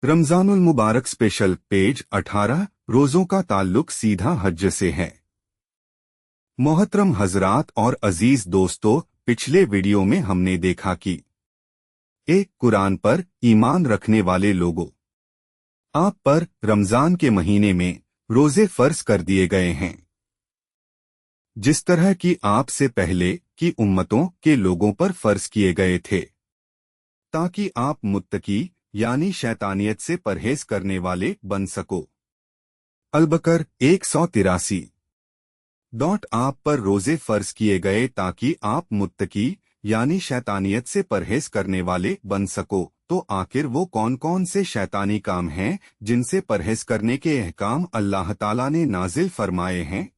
रमजानुल मुबारक special page 18 रोजों का ताल्लुक सीधा हज से है। मोहतरम हजरात और अजीज दोस्तों, पिछले वीडियो में हमने देखा कि कुरान पर ईमान रखने वाले लोगों, आप पर रमजान के महीने में रोजे फर्ज कर दिए गए हैं, जिस तरह की आपसे पहले की उम्मतों के लोगों पर फर्ज किए गए थे, ताकि आप मुत्तकी यानी शैतानियत से परहेज करने वाले बन सको। अल-बकर 183। आप पर रोजे फर्ज किए गए ताकि आप मुत्तकी यानी शैतानियत से परहेज करने वाले बन सको। तो आखिर वो कौन कौन से शैतानी काम हैं जिनसे परहेज करने के अहकाम अल्लाह ताला ने नाजिल फरमाए हैं?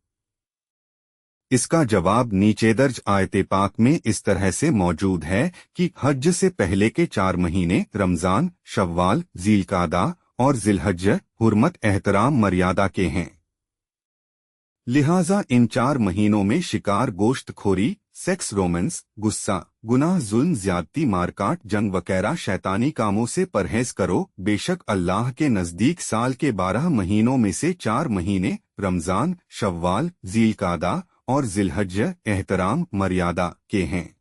इसका जवाब नीचे दर्ज आयत पाक में इस तरह से मौजूद है कि हज से पहले के 4 महीने रमजान, शव्वाल, ज़ीलकादा और ज़िलहज हुर्मत, एहतराम, मर्यादा के हैं। लिहाजा इन 4 महीनों में शिकार, गोश्त खोरी, सेक्स, रोमांस, गुस्सा, गुनाह, जुल्म, ज्यादती, मारकाट, जंग वगैरह शैतानी कामों से परहेज करो। बेशक अल्लाह के नजदीक साल के 12 महीनों में से 4 महीने रमजान, शव्वाल, ज़ीलकादा और ज़िलहज एहतराम, मर्यादा के हैं।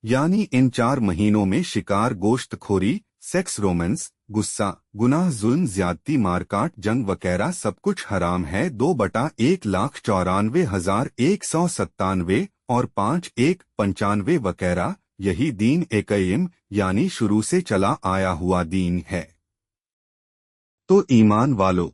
यानी इन 4 महीनों में शिकार, गोश्त खोरी, सेक्स, रोमांस, गुस्सा, गुनाह, जुल्म, ज्यादती, मारकाट, जंग वगैरह सब कुछ हराम है। 2/194,197 और 5/195 वगैरह। यही दीन क़य्यिम यानी शुरू से चला आया हुआ दीन है। तो ईमान वालों,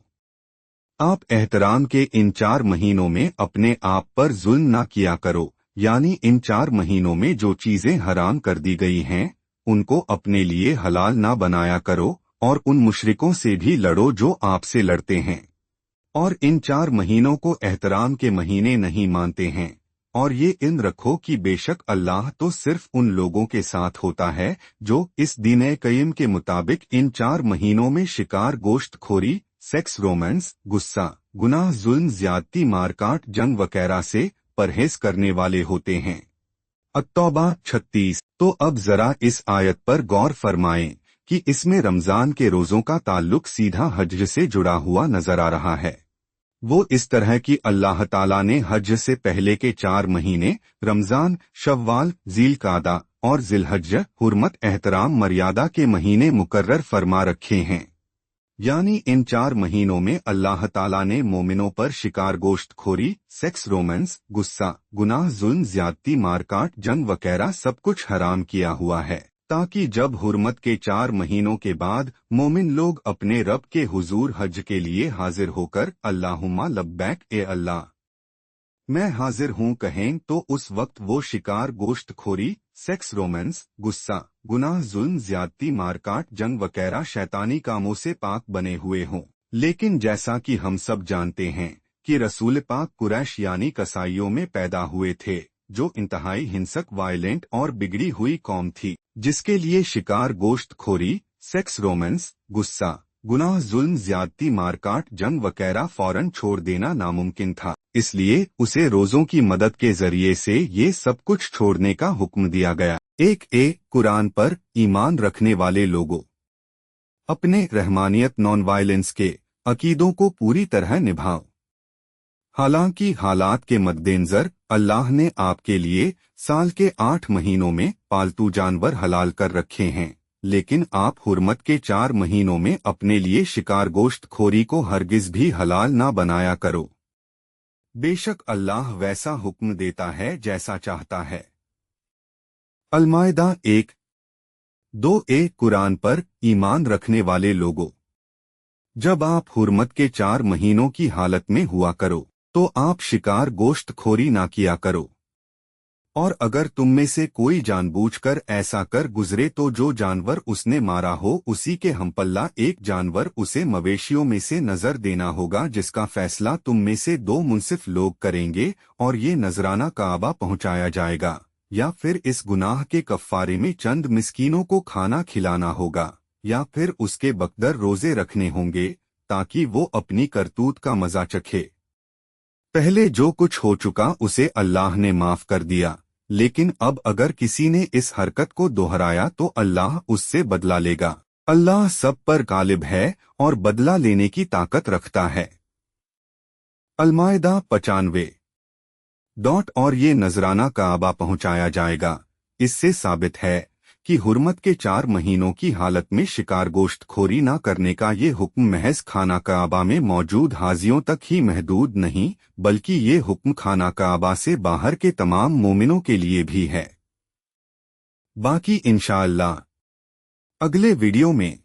आप एहतराम के इन 4 महीनों में अपने आप पर जुल्म ना किया करो। यानी इन 4 महीनों में जो चीजें हराम कर दी गई हैं उनको अपने लिए हलाल ना बनाया करो, और उन मुशरिकों से भी लड़ो जो आपसे लड़ते हैं और इन 4 महीनों को एहतराम के महीने नहीं मानते हैं। और ये इन रखो कि बेशक अल्लाह तो सिर्फ उन लोगों के साथ होता है जो इस दीन क़य्यिम के मुताबिक इन 4 महीनों में शिकार, गोश्त खोरी, सेक्स, रोमांस, गुस्सा, गुनाह, जुल्म, ज्यादती, मारकाट, जंग वगैरह से परहेज करने वाले होते हैं। अत-तौबा 36। तो अब जरा इस आयत पर गौर फरमाएं कि इसमें रमजान के रोजों का ताल्लुक सीधा हज से जुड़ा हुआ नजर आ रहा है। वो इस तरह कि अल्लाह ताला ने हज से पहले के 4 महीने रमजान, शव्वाल, ज़ीलकादा और ज़िलहज हुर्मत, एहतराम, मर्यादा के महीने मुकर्रर फरमा रखे हैं। यानी इन 4 महीनों में अल्लाह ताला ने मोमिनों पर शिकार, गोश्त खोरी, सेक्स, रोमांस, गुस्सा, गुनाह, जुल्म, ज्यादती, मारकाट, जंग वगैरह सब कुछ हराम किया हुआ है, ताकि जब हुर्मत के 4 महीनों के बाद मोमिन लोग अपने रब के हुजूर हज के लिए हाजिर होकर अल्लाहुम्मा लब्बैक ए अल्लाह, मैं हाजिर हूँ कहें, तो उस वक्त वो शिकार, गोश्त खोरी, सेक्स, रोमांस, गुस्सा, गुनाह, जुल्म, ज्यादती, मारकाट, जंग वगैरह शैतानी कामों से पाक बने हुए हों। लेकिन जैसा कि हम सब जानते हैं कि रसूल पाक कुरैश यानी कसाईयों में पैदा हुए थे, जो इंतहाई हिंसक, वायलेंट और बिगड़ी हुई कौम थी, जिसके लिए शिकार, गोश्त खोरी, सेक्स, रोमांस, गुस्सा, गुनाह, जुल्म, ज्यादती, मारकाट, जंग वगैरह फौरन छोड़ देना नामुमकिन था। इसलिए उसे रोजों की मदद के जरिए से ये सब कुछ छोड़ने का हुक्म दिया गया। कुरान पर ईमान रखने वाले लोगों, अपने रहमानियत, नॉन वायलेंस के अकीदों को पूरी तरह निभाओ। हालांकि हालात के मद्देनजर अल्लाह ने आपके लिए साल के 8 महीनों में पालतू जानवर हलाल कर रखे हैं, लेकिन आप हुर्मत के 4 महीनों में अपने लिए शिकार, गोश्त खोरी को हरगिज भी हलाल ना बनाया करो। बेशक अल्लाह वैसा हुक्म देता है जैसा चाहता है। अल-माइदा 1-2 कुरान पर ईमान रखने वाले लोगों, जब आप हुर्मत के 4 महीनों की हालत में हुआ करो तो आप शिकार, गोश्त खोरी ना किया करो, और अगर तुम में से कोई जानबूझकर ऐसा कर गुजरे तो जो जानवर उसने मारा हो उसी के हमपल्ला एक जानवर उसे मवेशियों में से नजर देना होगा, जिसका फैसला तुम में से 2 मुंसिफ लोग करेंगे, और ये नजराना काबा पहुंचाया जाएगा, या फिर इस गुनाह के कफ्फारे में चंद मिस्कीनों को खाना खिलाना होगा, या फिर उसके बकदर रोजे रखने होंगे ताकि वो अपनी करतूत का मजा चखे। पहले जो कुछ हो चुका उसे अल्लाह ने माफ कर दिया, लेकिन अब अगर किसी ने इस हरकत को दोहराया तो अल्लाह उससे बदला लेगा। अल्लाह सब पर गालिब है और बदला लेने की ताकत रखता है। अल-माइदा 95 और ये नजराना काबा पहुंचाया जाएगा। इससे साबित है कि हुर्मत के 4 महीनों की हालत में शिकार गोश्त खोरी न करने का ये हुक्म महज खाना काबा में मौजूद हाजियों तक ही महदूद नहीं, बल्कि ये हुक्म खाना काबा से बाहर के तमाम मोमिनों के लिए भी है। बाकी इंशाअल्लाह अगले वीडियो में